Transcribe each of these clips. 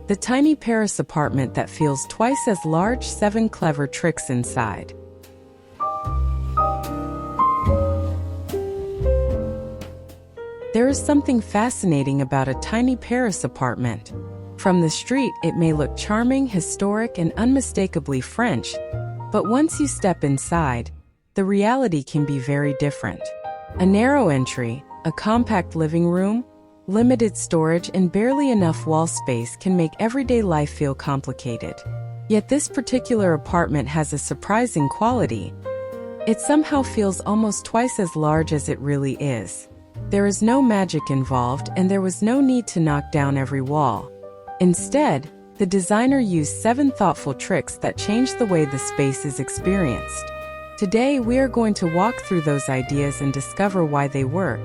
The tiny Paris apartment that feels twice as large, 7 clever tricks inside. There is something fascinating about a tiny Paris apartment. From the street, it may look charming, historic, and unmistakably French, but once you step inside, the reality can be very different. A narrow entry, a compact living room, limited storage, and barely enough wall space can make everyday life feel complicated. Yet this particular apartment has a surprising quality. It somehow feels almost twice as large as it really is. There is no magic involved, and there was no need to knock down every wall. Instead, the designer used 7 thoughtful tricks that change the way the space is experienced. Today, we are going to walk through those ideas and discover why they work.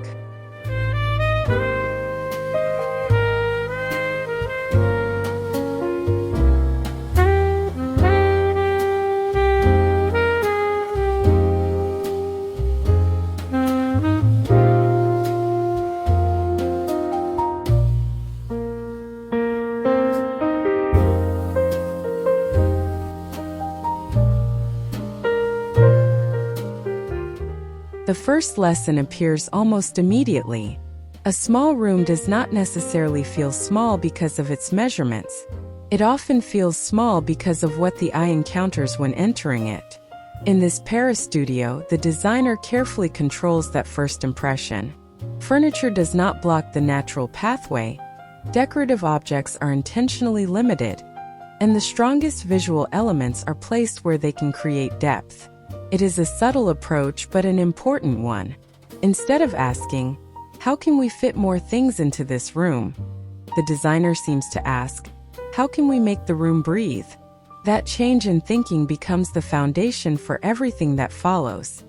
The first lesson appears almost immediately. A small room does not necessarily feel small because of its measurements. It often feels small because of what the eye encounters when entering it. In this Paris studio, the designer carefully controls that first impression. Furniture does not block the natural pathway. Decorative objects are intentionally limited, and the strongest visual elements are placed where they can create depth. It is a subtle approach, but an important one. Instead of asking, "How can we fit more things into this room?" the designer seems to ask, "How can we make the room breathe?" That change in thinking becomes the foundation for everything that follows.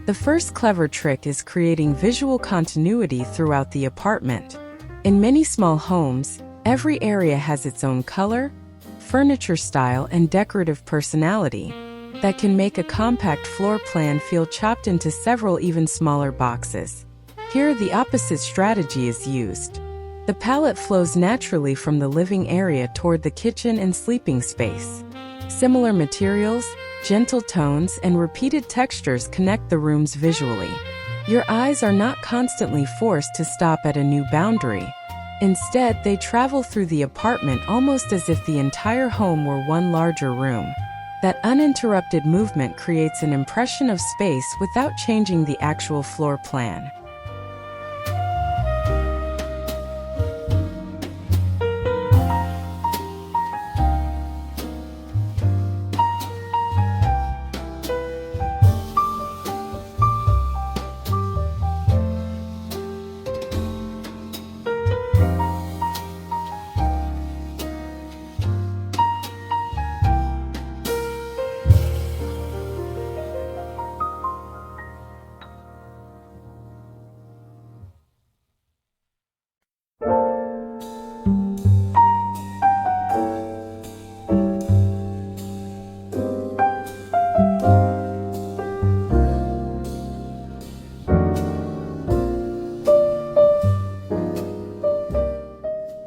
The first clever trick is creating visual continuity throughout the apartment. In many small homes, every area has its own color, furniture style, and decorative personality that can make a compact floor plan feel chopped into several even smaller boxes. Here, the opposite strategy is used. The palette flows naturally from the living area toward the kitchen and sleeping space. Similar materials, gentle tones, and repeated textures connect the rooms visually. Your eyes are not constantly forced to stop at a new boundary. Instead, they travel through the apartment almost as if the entire home were one larger room. That uninterrupted movement creates an impression of space without changing the actual floor plan.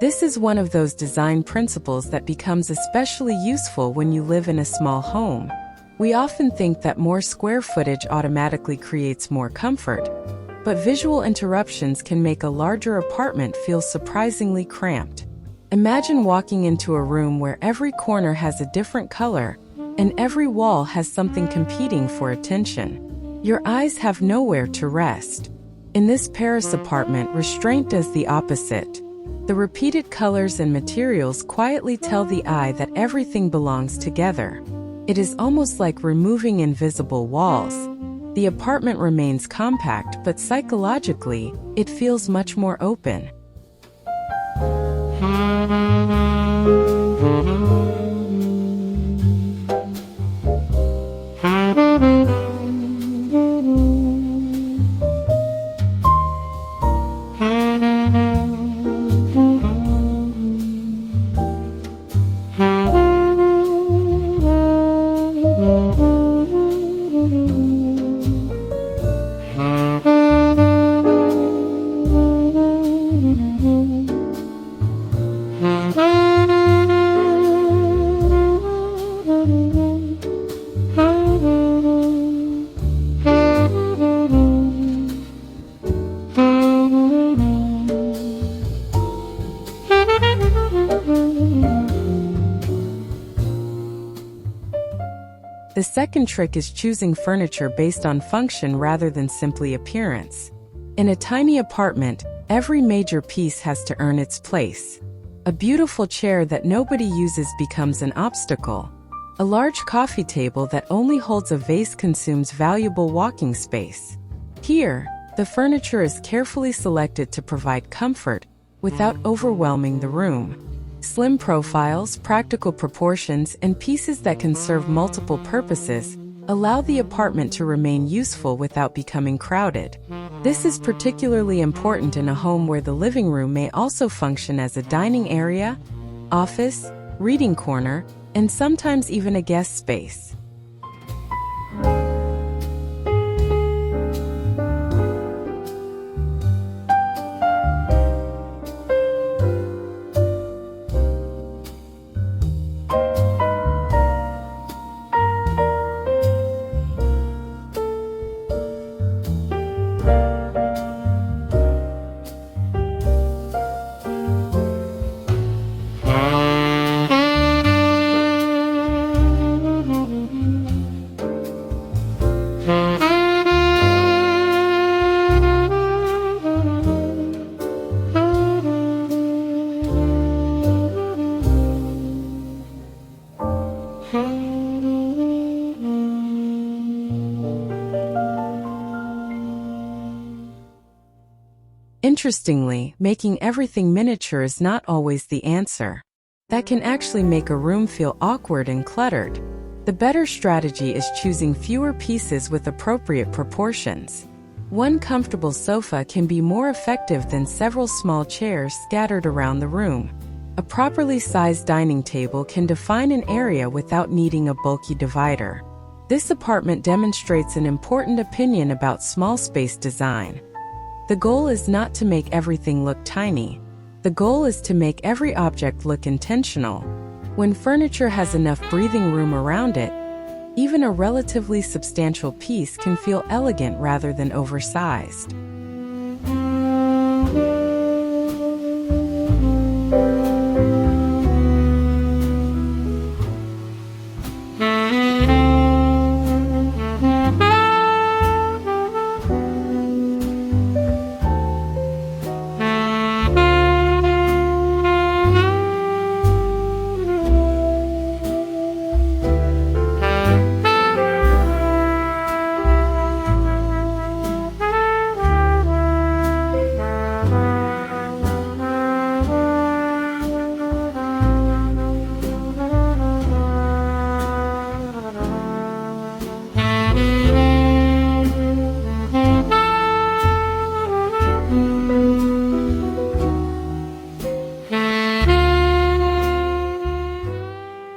This is one of those design principles that becomes especially useful when you live in a small home. We often think that more square footage automatically creates more comfort, but visual interruptions can make a larger apartment feel surprisingly cramped. Imagine walking into a room where every corner has a different color, and every wall has something competing for attention. Your eyes have nowhere to rest. In this Paris apartment, restraint does the opposite. The repeated colors and materials quietly tell the eye that everything belongs together. It is almost like removing invisible walls. The apartment remains compact, but psychologically, it feels much more open. The second trick is choosing furniture based on function rather than simply appearance. In a tiny apartment, every major piece has to earn its place. A beautiful chair that nobody uses becomes an obstacle. A large coffee table that only holds a vase consumes valuable walking space. Here, the furniture is carefully selected to provide comfort without overwhelming the room. Slim profiles, practical proportions, and pieces that can serve multiple purposes allow the apartment to remain useful without becoming crowded. This is particularly important in a home where the living room may also function as a dining area, office, reading corner, and sometimes even a guest space. Interestingly, making everything miniature is not always the answer. That can actually make a room feel awkward and cluttered. The better strategy is choosing fewer pieces with appropriate proportions. One comfortable sofa can be more effective than several small chairs scattered around the room. A properly sized dining table can define an area without needing a bulky divider. This apartment demonstrates an important opinion about small space design. The goal is not to make everything look tiny. The goal is to make every object look intentional. When furniture has enough breathing room around it, even a relatively substantial piece can feel elegant rather than oversized.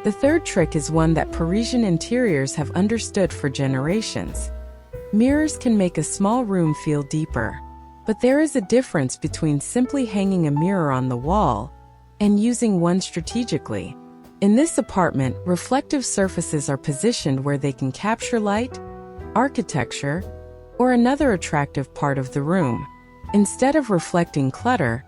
The third trick is one that Parisian interiors have understood for generations. Mirrors can make a small room feel deeper, but there is a difference between simply hanging a mirror on the wall and using one strategically. In this apartment, reflective surfaces are positioned where they can capture light, architecture, or another attractive part of the room. Instead of reflecting clutter,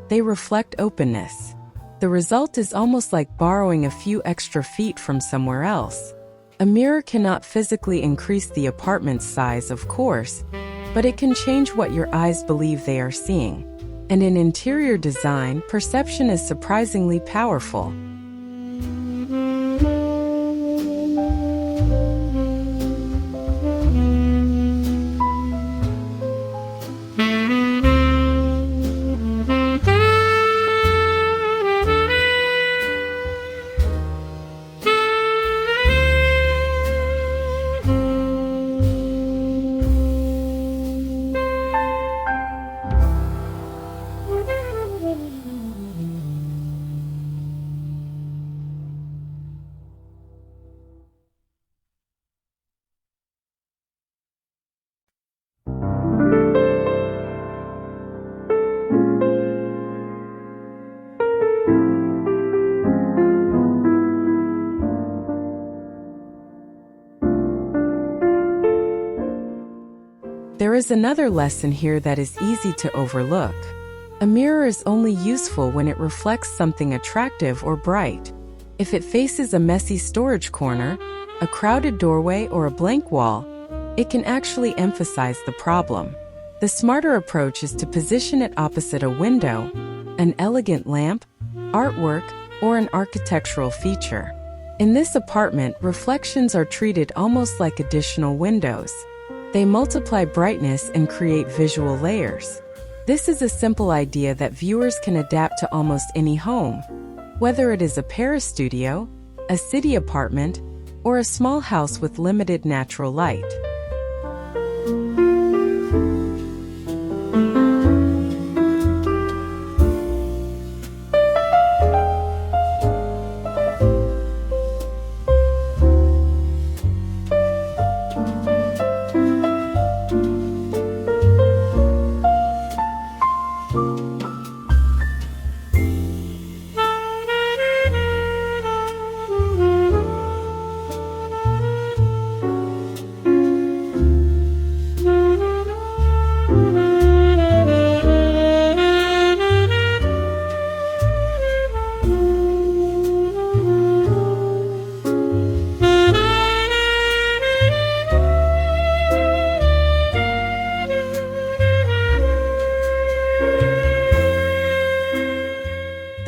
they reflect openness. The result is almost like borrowing a few extra feet from somewhere else. A mirror cannot physically increase the apartment's size, of course, but it can change what your eyes believe they are seeing. And in interior design, perception is surprisingly powerful. There is another lesson here that is easy to overlook. A mirror is only useful when it reflects something attractive or bright. If it faces a messy storage corner, a crowded doorway, or a blank wall, it can actually emphasize the problem. The smarter approach is to position it opposite a window, an elegant lamp, artwork, or an architectural feature. In this apartment, reflections are treated almost like additional windows. They multiply brightness and create visual layers. This is a simple idea that viewers can adapt to almost any home, whether it is a Paris studio, a city apartment, or a small house with limited natural light.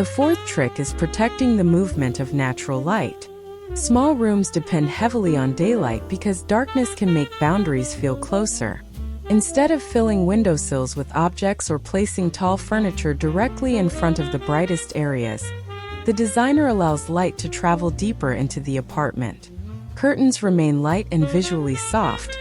The fourth trick is protecting the movement of natural light. Small rooms depend heavily on daylight because darkness can make boundaries feel closer. Instead of filling windowsills with objects or placing tall furniture directly in front of the brightest areas, the designer allows light to travel deeper into the apartment. Curtains remain light and visually soft,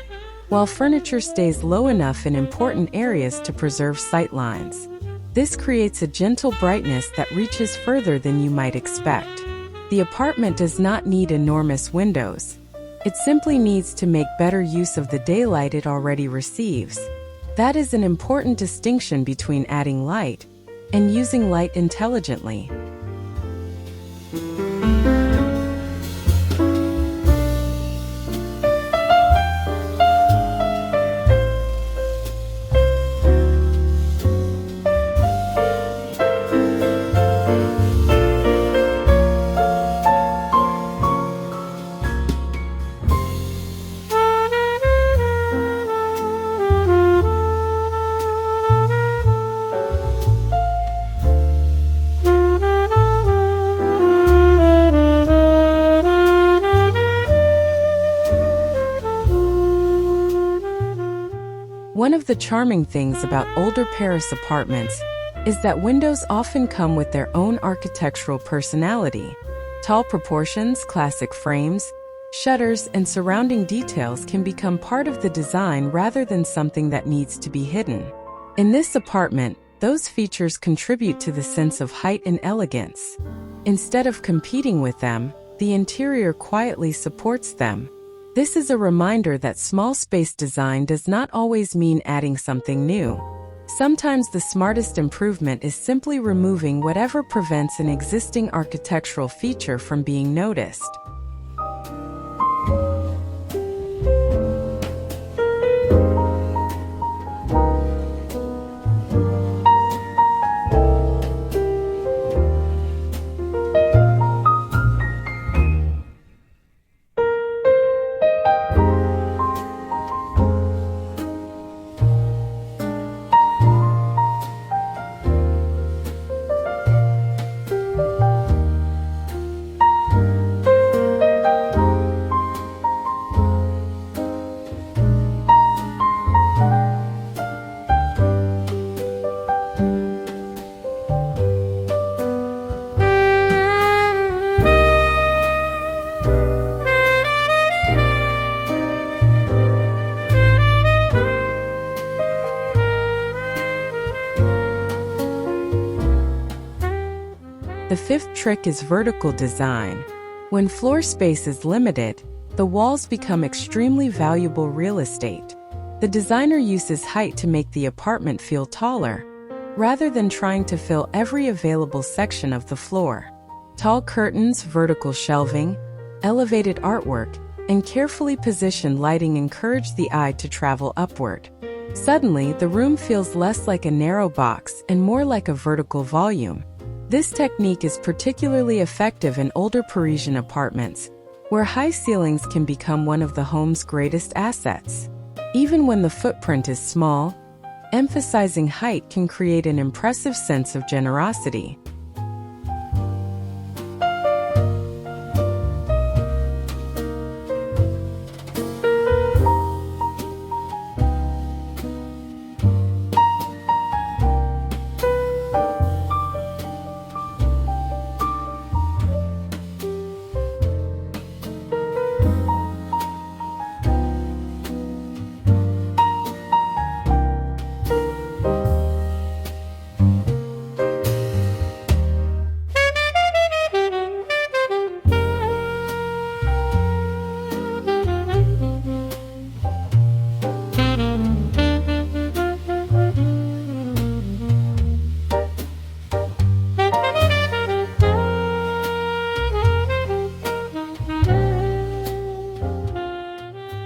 while furniture stays low enough in important areas to preserve sightlines. This creates a gentle brightness that reaches further than you might expect. The apartment does not need enormous windows. It simply needs to make better use of the daylight it already receives. That is an important distinction between adding light and using light intelligently. One of the charming things about older Paris apartments is that windows often come with their own architectural personality. Tall proportions, classic frames, shutters, and surrounding details can become part of the design rather than something that needs to be hidden. In this apartment, those features contribute to the sense of height and elegance. Instead of competing with them, the interior quietly supports them. This is a reminder that small space design does not always mean adding something new. Sometimes the smartest improvement is simply removing whatever prevents an existing architectural feature from being noticed. The fifth trick is vertical design. When floor space is limited, the walls become extremely valuable real estate. The designer uses height to make the apartment feel taller, rather than trying to fill every available section of the floor. Tall curtains, vertical shelving, elevated artwork, and carefully positioned lighting encourage the eye to travel upward. Suddenly, the room feels less like a narrow box and more like a vertical volume. This technique is particularly effective in older Parisian apartments, where high ceilings can become one of the home's greatest assets. Even when the footprint is small, emphasizing height can create an impressive sense of generosity.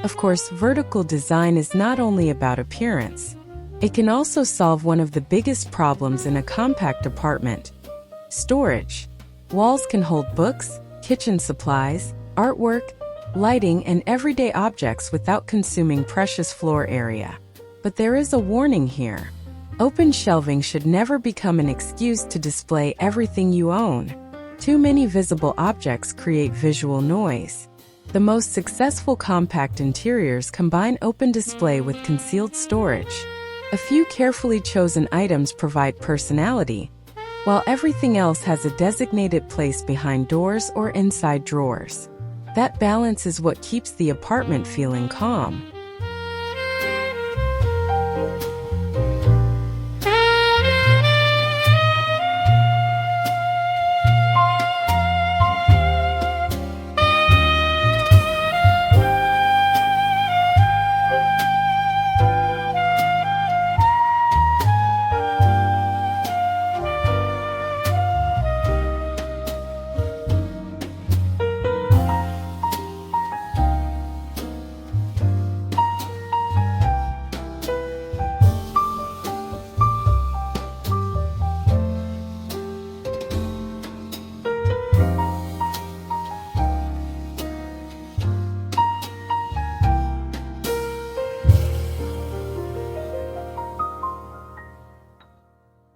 Of course, vertical design is not only about appearance. It can also solve one of the biggest problems in a compact apartment: storage. Walls can hold books, kitchen supplies, artwork, lighting, and everyday objects without consuming precious floor area. But there is a warning here. Open shelving should never become an excuse to display everything you own. Too many visible objects create visual noise. The most successful compact interiors combine open display with concealed storage. A few carefully chosen items provide personality, while everything else has a designated place behind doors or inside drawers. That balance is what keeps the apartment feeling calm.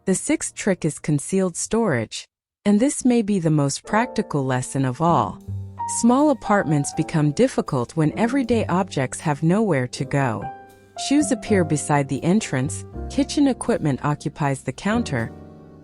The sixth trick is concealed storage, and this may be the most practical lesson of all. Small apartments become difficult when everyday objects have nowhere to go. Shoes appear beside the entrance, kitchen equipment occupies the counter,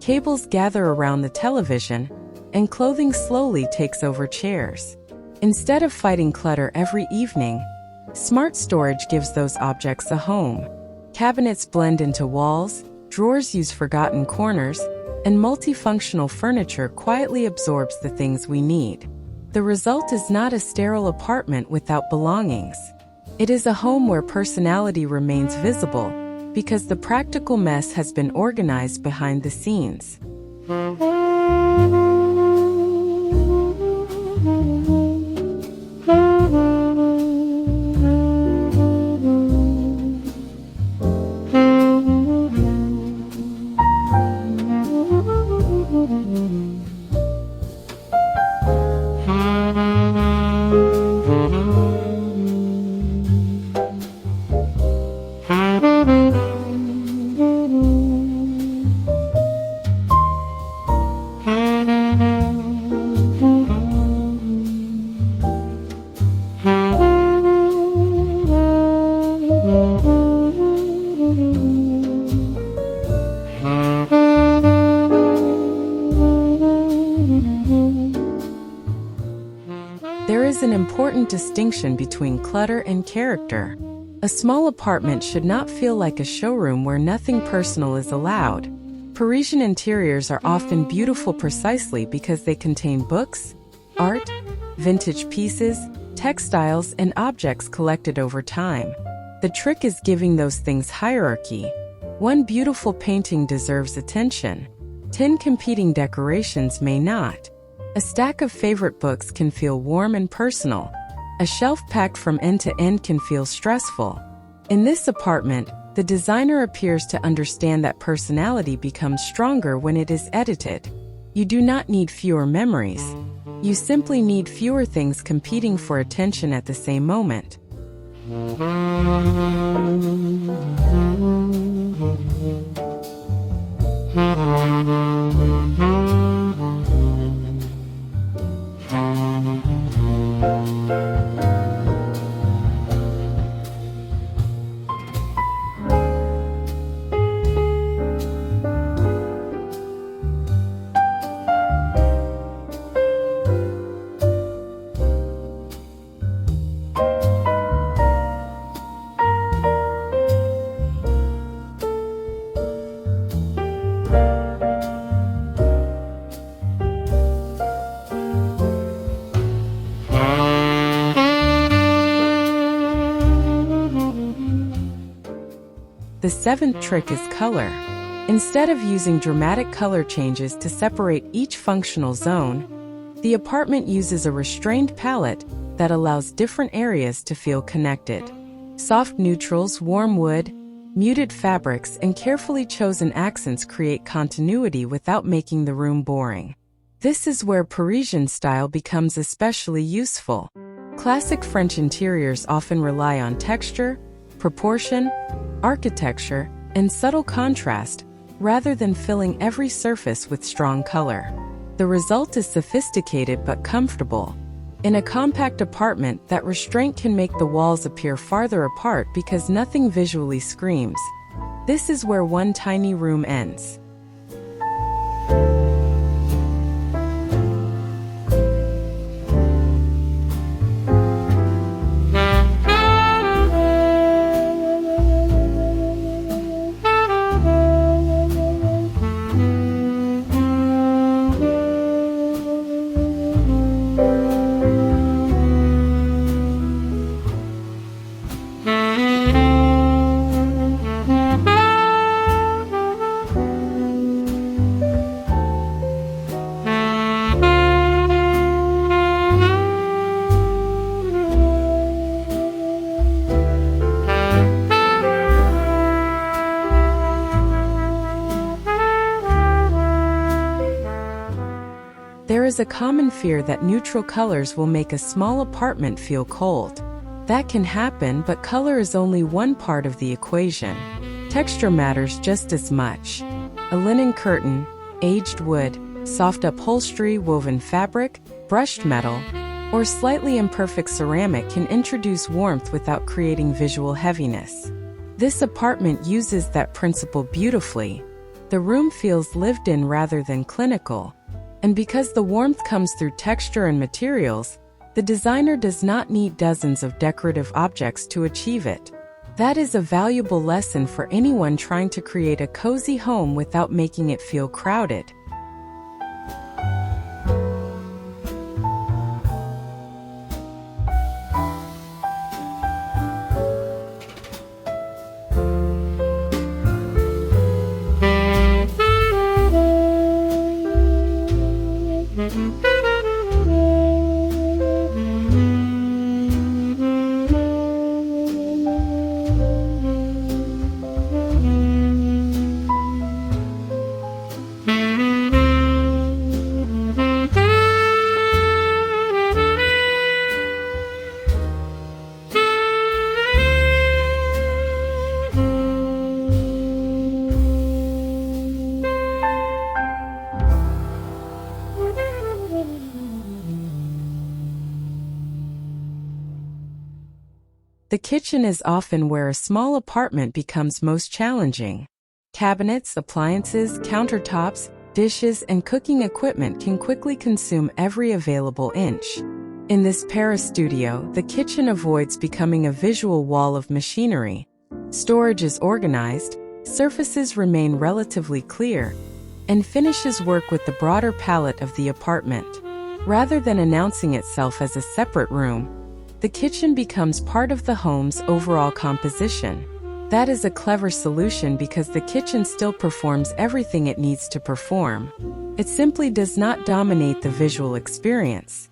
cables gather around the television, and clothing slowly takes over chairs. Instead of fighting clutter every evening, smart storage gives those objects a home. Cabinets blend into walls, drawers use forgotten corners, and multifunctional furniture quietly absorbs the things we need. The result is not a sterile apartment without belongings. It is a home where personality remains visible, because the practical mess has been organized behind the scenes. There is an important distinction between clutter and character. A small apartment should not feel like a showroom where nothing personal is allowed. Parisian interiors are often beautiful precisely because they contain books, art, vintage pieces, textiles, and objects collected over time. The trick is giving those things hierarchy. One beautiful painting deserves attention. 10 competing decorations may not. A stack of favorite books can feel warm and personal. A shelf packed from end to end can feel stressful. In this apartment, the designer appears to understand that personality becomes stronger when it is edited. You do not need fewer memories. You simply need fewer things competing for attention at the same moment. The seventh trick is color. Instead of using dramatic color changes to separate each functional zone, the apartment uses a restrained palette that allows different areas to feel connected. Soft neutrals, warm wood, muted fabrics, and carefully chosen accents create continuity without making the room boring. This is where Parisian style becomes especially useful. Classic French interiors often rely on texture, proportion, architecture, and subtle contrast, rather than filling every surface with strong color. The result is sophisticated but comfortable. In a compact apartment, that restraint can make the walls appear farther apart because nothing visually screams. This is where one tiny room ends. There is a common fear that neutral colors will make a small apartment feel cold. That can happen, but color is only one part of the equation. Texture matters just as much. A linen curtain, aged wood, soft upholstery, woven fabric, brushed metal, or slightly imperfect ceramic can introduce warmth without creating visual heaviness. This apartment uses that principle beautifully. The room feels lived in rather than clinical. And because the warmth comes through texture and materials, the designer does not need dozens of decorative objects to achieve it. That is a valuable lesson for anyone trying to create a cozy home without making it feel crowded. The kitchen is often where a small apartment becomes most challenging. Cabinets, appliances, countertops, dishes, and cooking equipment can quickly consume every available inch. In this Paris studio, the kitchen avoids becoming a visual wall of machinery. Storage is organized, Surfaces remain relatively clear, and finishes work with the broader palette of the apartment. Rather than announcing itself as a separate room, the kitchen becomes part of the home's overall composition. That is a clever solution because the kitchen still performs everything it needs to perform. It simply does not dominate the visual experience.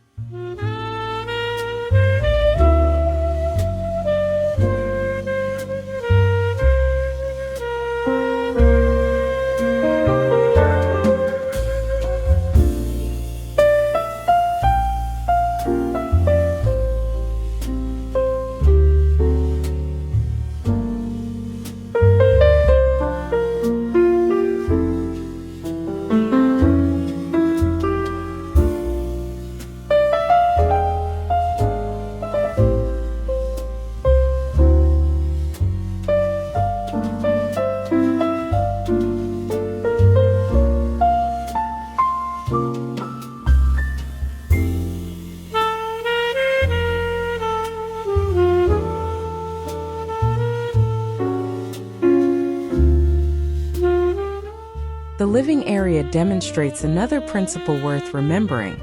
The living area demonstrates another principle worth remembering.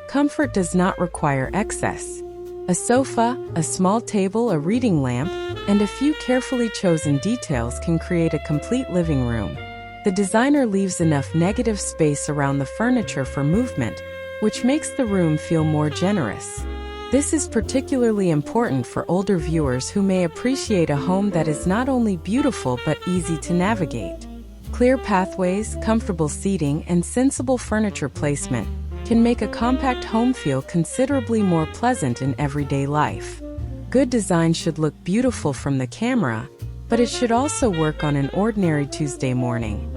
Comfort does not require excess. A sofa, a small table, a reading lamp, and a few carefully chosen details can create a complete living room. The designer leaves enough negative space around the furniture for movement, which makes the room feel more generous. This is particularly important for older viewers who may appreciate a home that is not only beautiful but easy to navigate. Clear pathways, comfortable seating, and sensible furniture placement can make a compact home feel considerably more pleasant in everyday life. Good design should look beautiful from the camera, but it should also work on an ordinary Tuesday morning.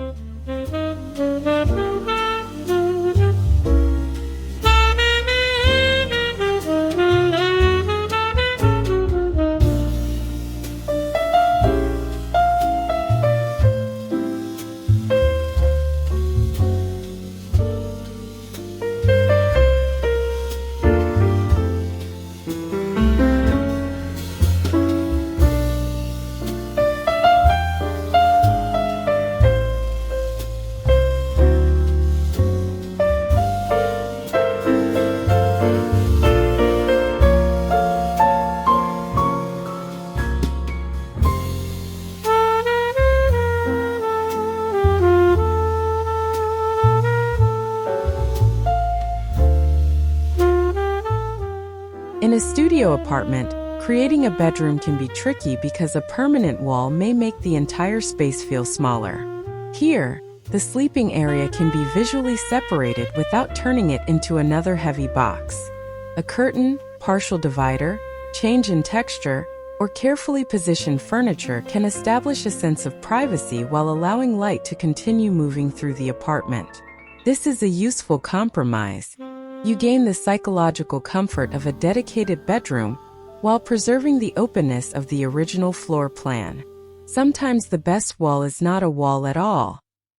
In a studio apartment, creating a bedroom can be tricky because a permanent wall may make the entire space feel smaller. Here, the sleeping area can be visually separated without turning it into another heavy box. A curtain, partial divider, change in texture, or carefully positioned furniture can establish a sense of privacy while allowing light to continue moving through the apartment. This is a useful compromise. You gain the psychological comfort of a dedicated bedroom while preserving the openness of the original floor plan. Sometimes the best wall is not a wall at all.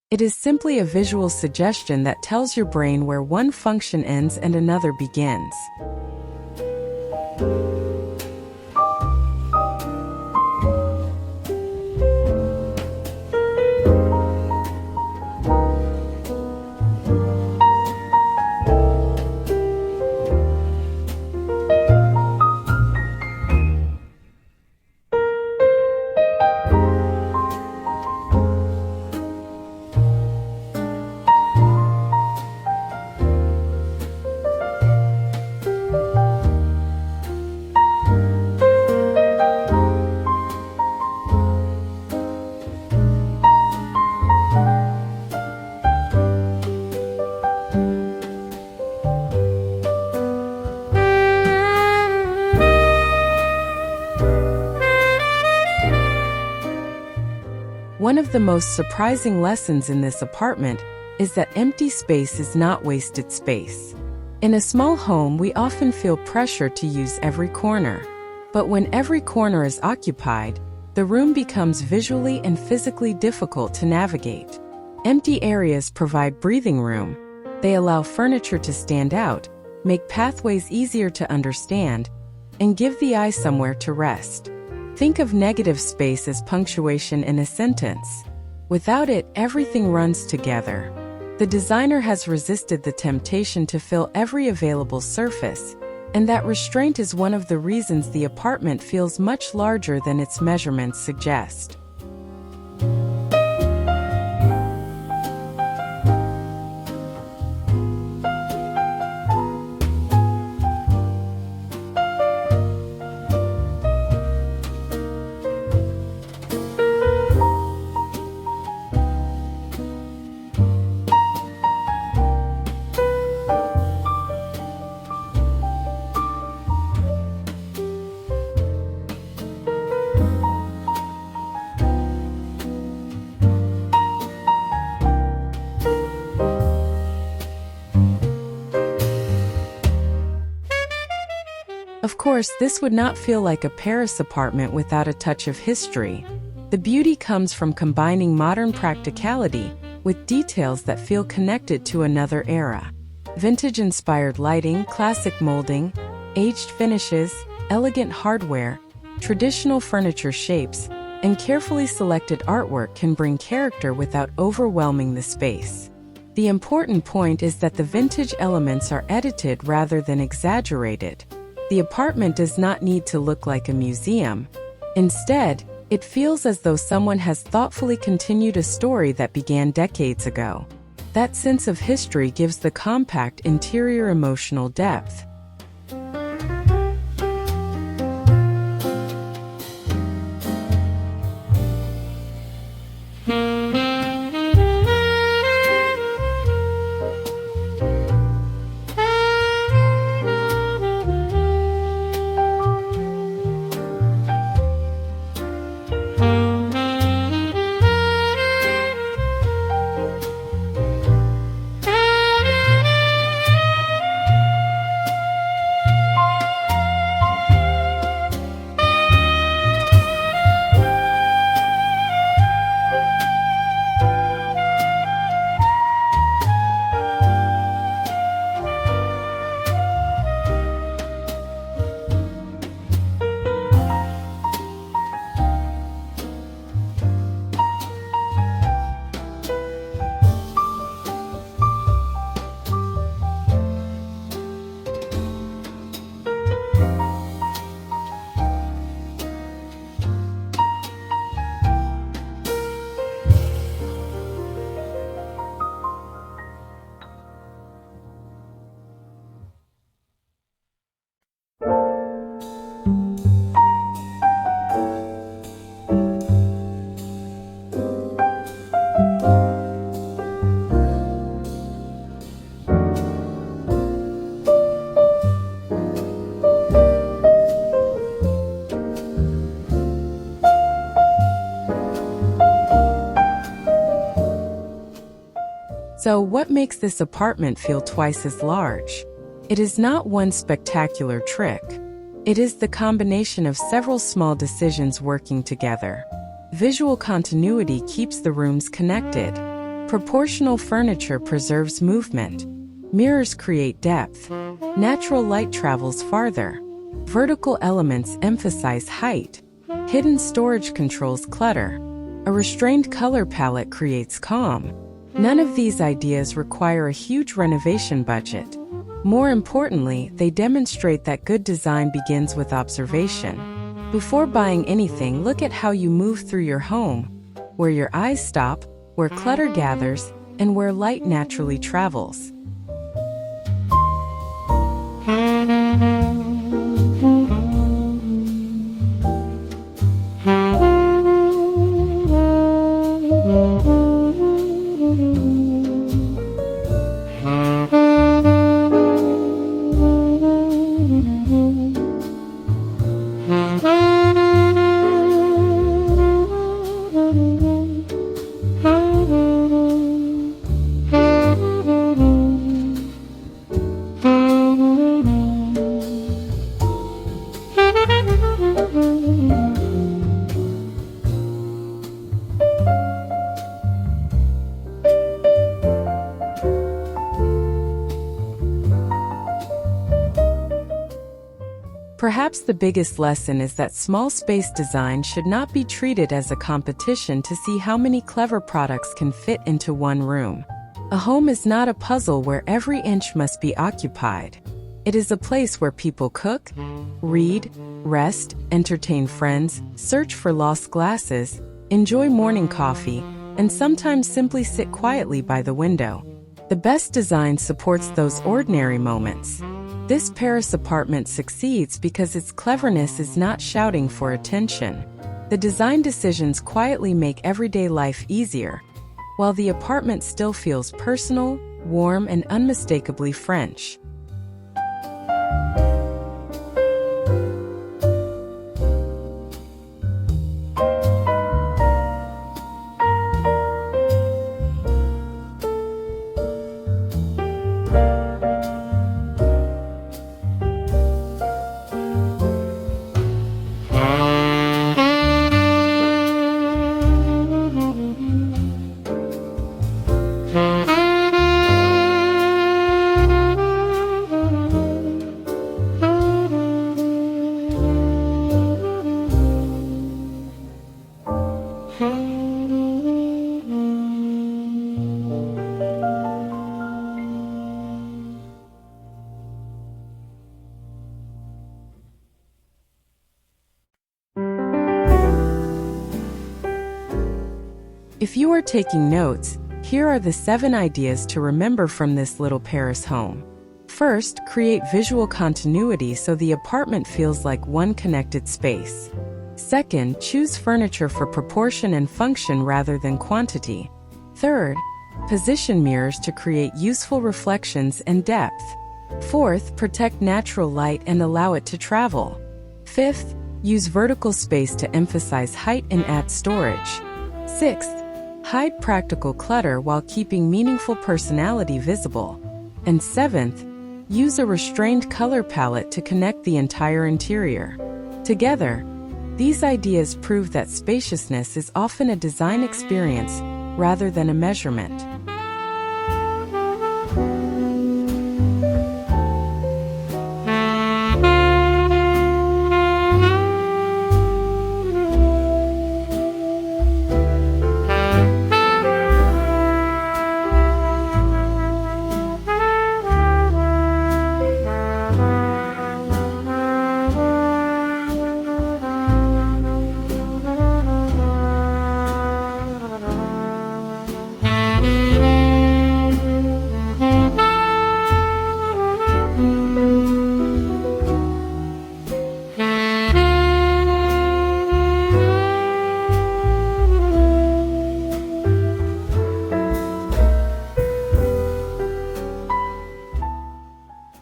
It is simply a visual suggestion that tells your brain where one function ends and another begins. One of the most surprising lessons in this apartment is that empty space is not wasted space. In a small home, we often feel pressure to use every corner. But when every corner is occupied, the room becomes visually and physically difficult to navigate. Empty areas provide breathing room. They allow furniture to stand out, make pathways easier to understand, and give the eye somewhere to rest. Think of negative space as punctuation in a sentence. Without it, everything runs together. The designer has resisted the temptation to fill every available surface, and that restraint is one of the reasons the apartment feels much larger than its measurements suggest. Of course, this would not feel like a Paris apartment without a touch of history. The beauty comes from combining modern practicality with details that feel connected to another era. Vintage-inspired lighting, classic molding, aged finishes, elegant hardware, traditional furniture shapes, and carefully selected artwork can bring character without overwhelming the space. The important point is that the vintage elements are edited rather than exaggerated. The apartment does not need to look like a museum. Instead, it feels as though someone has thoughtfully continued a story that began decades ago. That sense of history gives the compact interior emotional depth. So what makes this apartment feel twice as large? It is not one spectacular trick. It is the combination of several small decisions working together. Visual continuity keeps the rooms connected. Proportional furniture preserves movement. Mirrors create depth. Natural light travels farther. Vertical elements emphasize height. Hidden storage controls clutter. A restrained color palette creates calm. None of these ideas require a huge renovation budget. More importantly, they demonstrate that good design begins with observation. Before buying anything, look at how you move through your home, where your eyes stop, where clutter gathers, and where light naturally travels. Perhaps the biggest lesson is that small space design should not be treated as a competition to see how many clever products can fit into one room. A home is not a puzzle where every inch must be occupied. It is a place where people cook, read, rest, entertain friends, search for lost glasses, enjoy morning coffee, and sometimes simply sit quietly by the window. The best design supports those ordinary moments. This Paris apartment succeeds because its cleverness is not shouting for attention. The design decisions quietly make everyday life easier, while the apartment still feels personal, warm, and unmistakably French. If you are taking notes, here are the 7 ideas to remember from this little Paris home. First, create visual continuity so the apartment feels like one connected space. Second, choose furniture for proportion and function rather than quantity. Third, position mirrors to create useful reflections and depth. Fourth, protect natural light and allow it to travel. Fifth, use vertical space to emphasize height and add storage. Sixth, hide practical clutter while keeping meaningful personality visible. And seventh, use a restrained color palette to connect the entire interior. Together, these ideas prove that spaciousness is often a design experience rather than a measurement.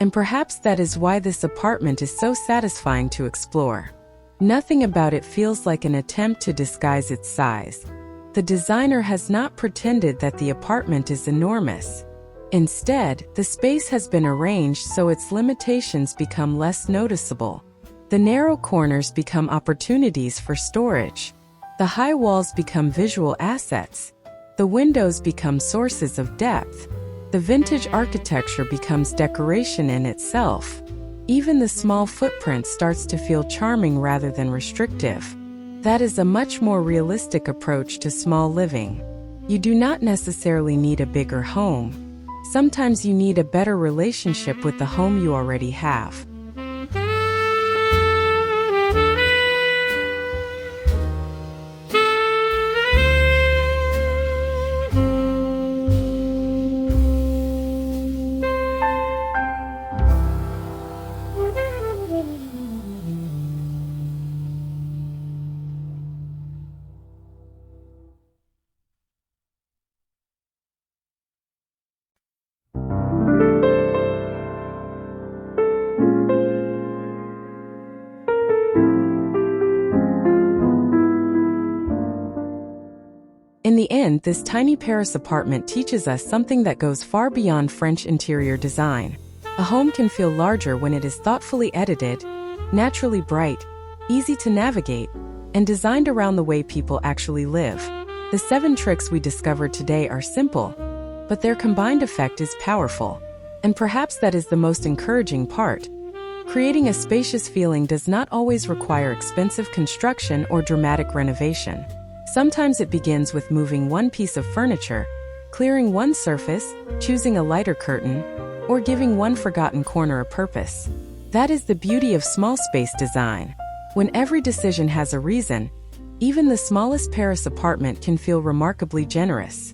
And perhaps that is why this apartment is so satisfying to explore. Nothing about it feels like an attempt to disguise its size. The designer has not pretended that the apartment is enormous. Instead, the space has been arranged so its limitations become less noticeable. The narrow corners become opportunities for storage. The high walls become visual assets. The windows become sources of depth. The vintage architecture becomes decoration in itself. Even the small footprint starts to feel charming rather than restrictive. That is a much more realistic approach to small living. You do not necessarily need a bigger home. Sometimes you need a better relationship with the home you already have. In the end, this tiny Paris apartment teaches us something that goes far beyond French interior design. A home can feel larger when it is thoughtfully edited, naturally bright, easy to navigate, and designed around the way people actually live. The 7 tricks we discovered today are simple, but their combined effect is powerful. And perhaps that is the most encouraging part. Creating a spacious feeling does not always require expensive construction or dramatic renovation. Sometimes it begins with moving one piece of furniture, clearing one surface, choosing a lighter curtain, or giving one forgotten corner a purpose. That is the beauty of small space design. When every decision has a reason, even the smallest Paris apartment can feel remarkably generous.